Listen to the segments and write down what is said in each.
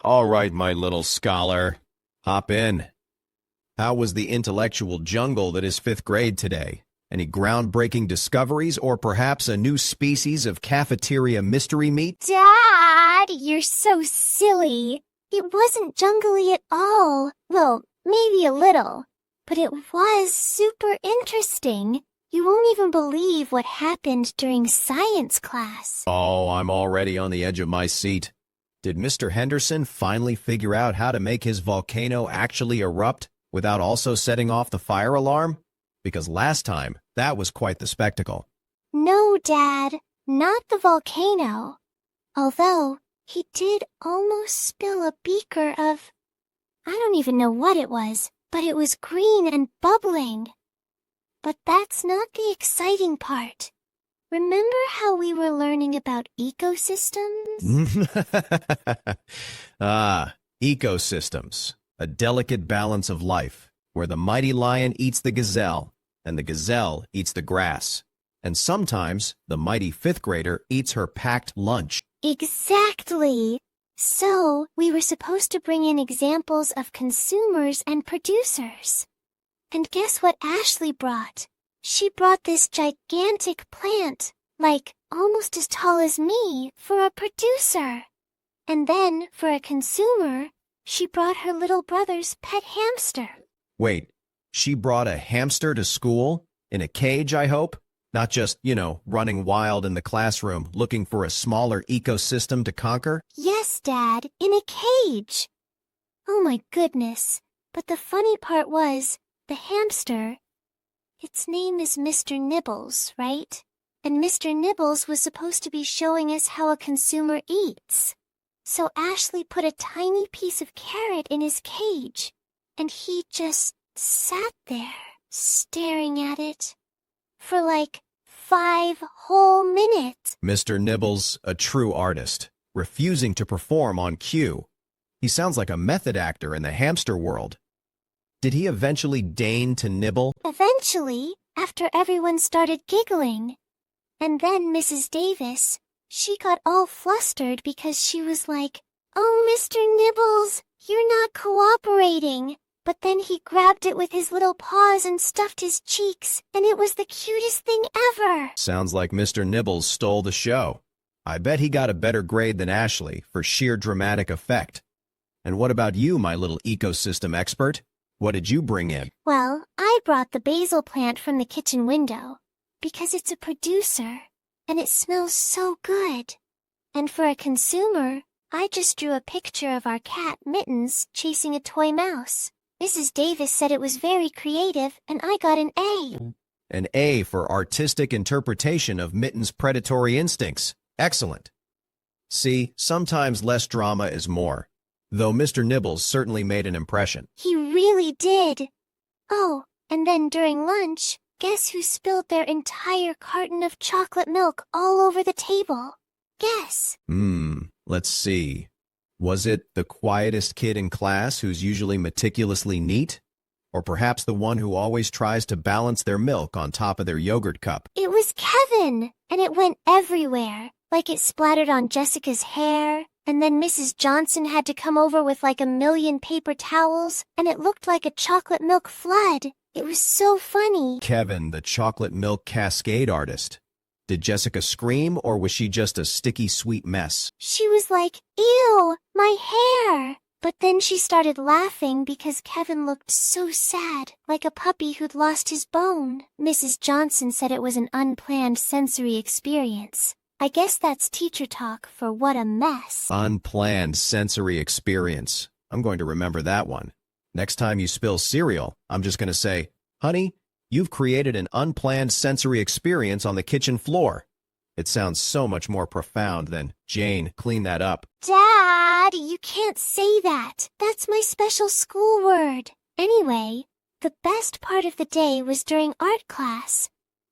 All right, my little scholar. Hop in. How was the intellectual jungle that is fifth grade today? Any groundbreaking discoveries or perhaps a new species of cafeteria mystery meat? Dad, you're so silly. It wasn't jungly at all. Well, maybe a little. But it was super interesting. You won't even believe what happened during science class. Oh, I'm already on the edge of my seat. Did Mr. Henderson finally figure out how to make his volcano actually erupt without also setting off the fire alarm? Because last time, that was quite the spectacle. No, Dad, not the volcano. Although, he did almost spill a beaker of... I don't even know what it was, but it was green and bubbling. But that's not the exciting part. Remember how we were learning about ecosystems? Ecosystems. A delicate balance of life, where the mighty lion eats the gazelle, and the gazelle eats the grass. And sometimes the mighty fifth grader eats her packed lunch. Exactly. So, we were supposed to bring in examples of consumers and producers. And guess what Ashley brought? She brought this gigantic plant, like almost as tall as me, for a producer. And then, for a consumer, she brought her little brother's pet hamster. Wait, she brought a hamster to school? In a cage, I hope? Not just, running wild in the classroom, looking for a smaller ecosystem to conquer? Yes, Dad, in a cage. Oh my goodness. But the funny part was, the hamster, its name is Mr. Nibbles, right? And Mr. Nibbles was supposed to be showing us how a consumer eats. So Ashley put a tiny piece of carrot in his cage, and he just sat there, staring at it, for like 5 whole minutes. Mr. Nibbles, a true artist, refusing to perform on cue. He sounds like a method actor in the hamster world. Did he eventually deign to nibble? Eventually, after everyone started giggling. And then Mrs. Davis, she got all flustered because she was like, "Oh, Mr. Nibbles, you're not cooperating." But then he grabbed it with his little paws and stuffed his cheeks, and it was the cutest thing ever. Sounds like Mr. Nibbles stole the show. I bet he got a better grade than Ashley for sheer dramatic effect. And what about you, my little ecosystem expert? What did you bring in? Well, I brought the basil plant from the kitchen window, because it's a producer, and it smells so good. And for a consumer, I just drew a picture of our cat, Mittens, chasing a toy mouse. Mrs. Davis said it was very creative, and I got an A. An A for artistic interpretation of Mitten's predatory instincts. Excellent. See, sometimes less drama is more. Though Mr. Nibbles certainly made an impression. He really did. Oh, and then during lunch, guess who spilled their entire carton of chocolate milk all over the table? Guess. Let's see. Was it the quietest kid in class who's usually meticulously neat? Or perhaps the one who always tries to balance their milk on top of their yogurt cup? It was Kevin, and it went everywhere. Like it splattered on Jessica's hair, and then Mrs. Johnson had to come over with like 1,000,000 paper towels, and it looked like a chocolate milk flood. It was so funny. Kevin, the chocolate milk cascade artist. Did Jessica scream, or was she just a sticky sweet mess? She was like, "Ew, my hair!" But then she started laughing because Kevin looked so sad, like a puppy who'd lost his bone. Mrs. Johnson said it was an unplanned sensory experience. I guess that's teacher talk for what a mess. Unplanned sensory experience. I'm going to remember that one. Next time you spill cereal, I'm just going to say, "Honey, you've created an unplanned sensory experience on the kitchen floor." It sounds so much more profound than, "Jane, clean that up." Dad, you can't say that. That's my special school word. Anyway, the best part of the day was during art class.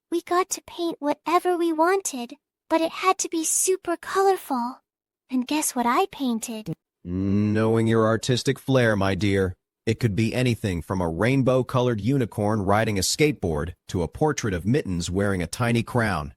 We got to paint whatever we wanted, but it had to be super colorful. And guess what I painted? Knowing your artistic flair, my dear, it could be anything from a rainbow-colored unicorn riding a skateboard to a portrait of Mittens wearing a tiny crown.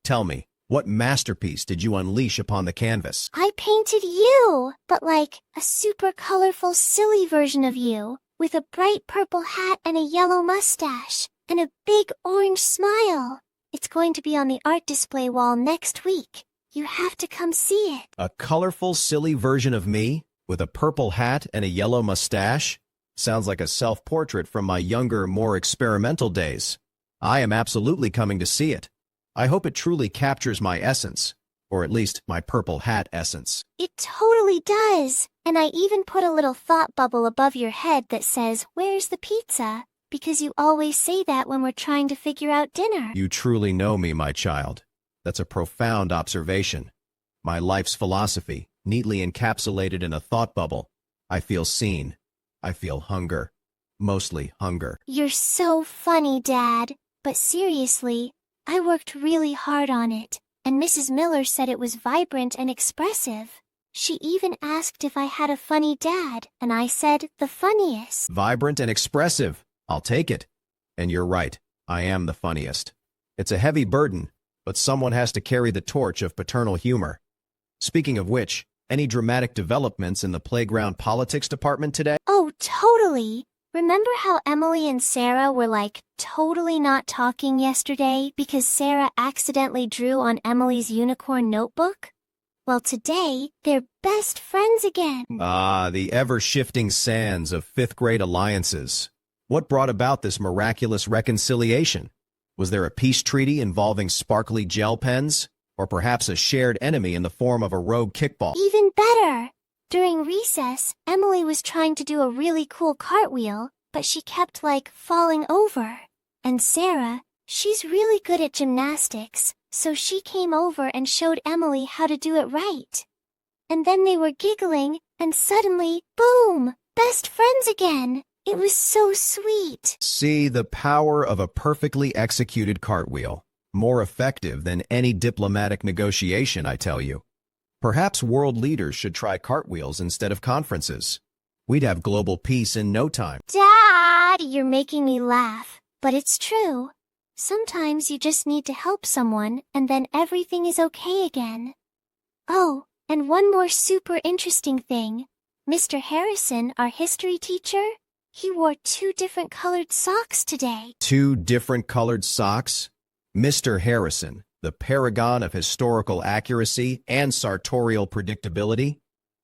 Tell me, What masterpiece did you unleash upon the canvas? I painted you, but like a super colorful, silly version of you, with a bright purple hat and a yellow mustache, and a big orange smile. It's going to be on the art display wall next week. You have to come see it. A colorful, silly version of me, with a purple hat and a yellow mustache? Sounds like a self-portrait from my younger, more experimental days. I am absolutely coming to see it. I hope it truly captures my essence, or at least my purple hat essence. It totally does. And I even put a little thought bubble above your head that says, "Where's the pizza?" Because you always say that when we're trying to figure out dinner. You truly know me, my child. That's a profound observation. My life's philosophy, neatly encapsulated in a thought bubble. I feel seen. I feel hunger. Mostly hunger. You're so funny, Dad. But seriously, I worked really hard on it, and Mrs. Miller said it was vibrant and expressive. She even asked if I had a funny dad, and I said the funniest. Vibrant and expressive. I'll take it. And you're right. I am the funniest. It's a heavy burden, but someone has to carry the torch of paternal humor. Speaking of which, any dramatic developments in the playground politics department today? Oh, totally. Remember how Emily and Sarah were like totally not talking yesterday because Sarah accidentally drew on Emily's unicorn notebook? Well, today, they're best friends again. Ah, the ever-shifting sands of fifth-grade alliances. What brought about this miraculous reconciliation? Was there a peace treaty involving sparkly gel pens? Or perhaps a shared enemy in the form of a rogue kickball? Even better! During recess, Emily was trying to do a really cool cartwheel, but she kept, like, falling over. And Sarah, she's really good at gymnastics, so she came over and showed Emily how to do it right. And then they were giggling, and suddenly, boom! Best friends again! It was so sweet. See the power of a perfectly executed cartwheel. More effective than any diplomatic negotiation, I tell you. Perhaps world leaders should try cartwheels instead of conferences. We'd have global peace in no time. Dad, you're making me laugh, but it's true. Sometimes you just need to help someone, and then everything is okay again. Oh, and one more super interesting thing. Mr. Harrison, our history teacher, he wore 2 different colored socks today. 2 different colored socks? Mr. Harrison, the paragon of historical accuracy and sartorial predictability?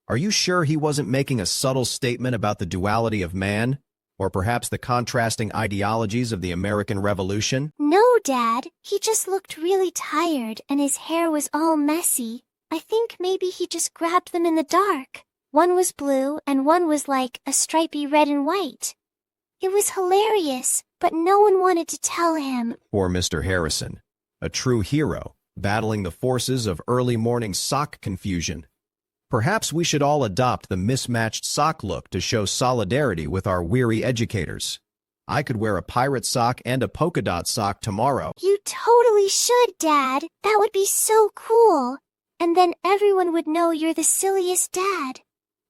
Are you sure he wasn't making a subtle statement about the duality of man? Or perhaps the contrasting ideologies of the American Revolution? No, Dad. He just looked really tired and his hair was all messy. I think maybe he just grabbed them in the dark. One was blue and one was like a stripy red and white. It was hilarious, but no one wanted to tell him. Poor Mr. Harrison, a true hero, battling the forces of early morning sock confusion. Perhaps we should all adopt the mismatched sock look to show solidarity with our weary educators. I could wear a pirate sock and a polka dot sock tomorrow. You totally should, Dad. That would be so cool. And then everyone would know you're the silliest dad.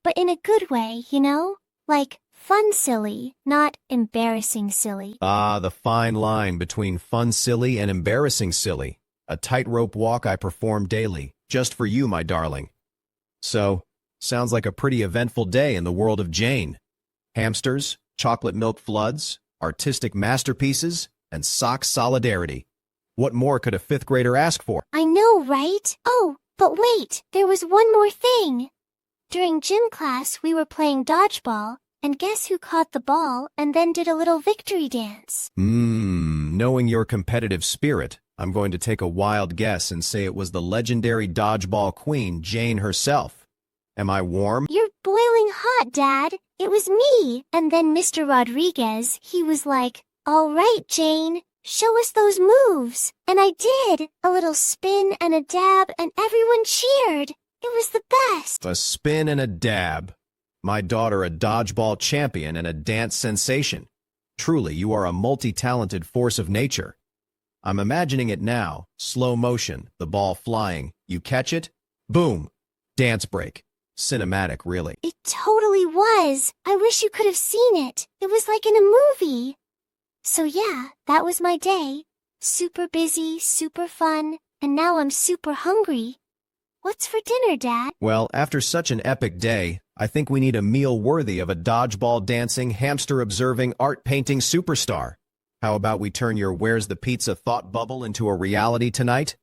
But in a good way, you know? Like fun silly, not embarrassing silly. Ah, the fine line between fun silly and embarrassing silly. A tightrope walk I perform daily, just for you, my darling. So, sounds like a pretty eventful day in the world of Jane. Hamsters, chocolate milk floods, artistic masterpieces, and sock solidarity. What more could a 5th grader ask for? I know, right? Oh, but wait, there was one more thing. During gym class, we were playing dodgeball, and guess who caught the ball and then did a little victory dance? Knowing your competitive spirit, I'm going to take a wild guess and say it was the legendary dodgeball queen, Jane herself. Am I warm? You're boiling hot, Dad. It was me. And then Mr. Rodriguez, he was like, "All right, Jane, show us those moves." And I did. A little spin and a dab, and everyone cheered. It was the best. A spin and a dab. My daughter a dodgeball champion and a dance sensation. Truly, you are a multi-talented force of nature. I'm imagining it now. Slow motion, the ball flying. You catch it? Boom. Dance break. Cinematic, really. It totally was. I wish you could have seen it. It was like in a movie. So yeah, that was my day. Super busy, super fun, and now I'm super hungry. What's for dinner, Dad? Well, after such an epic day, I think we need a meal worthy of a dodgeball dancing, hamster observing, art painting superstar. How about we turn your Where's the Pizza thought bubble into a reality tonight?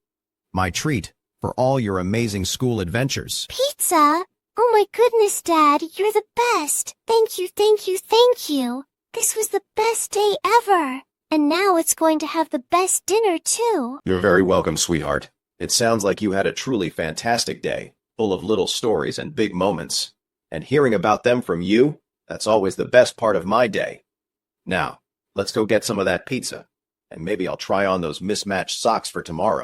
My treat for all your amazing school adventures. Pizza? Oh my goodness, Dad, you're the best. Thank you, thank you, thank you. This was the best day ever. And now it's going to have the best dinner, too. You're very welcome, sweetheart. It sounds like you had a truly fantastic day, full of little stories and big moments. And hearing about them from you, that's always the best part of my day. Now, let's go get some of that pizza, and maybe I'll try on those mismatched socks for tomorrow.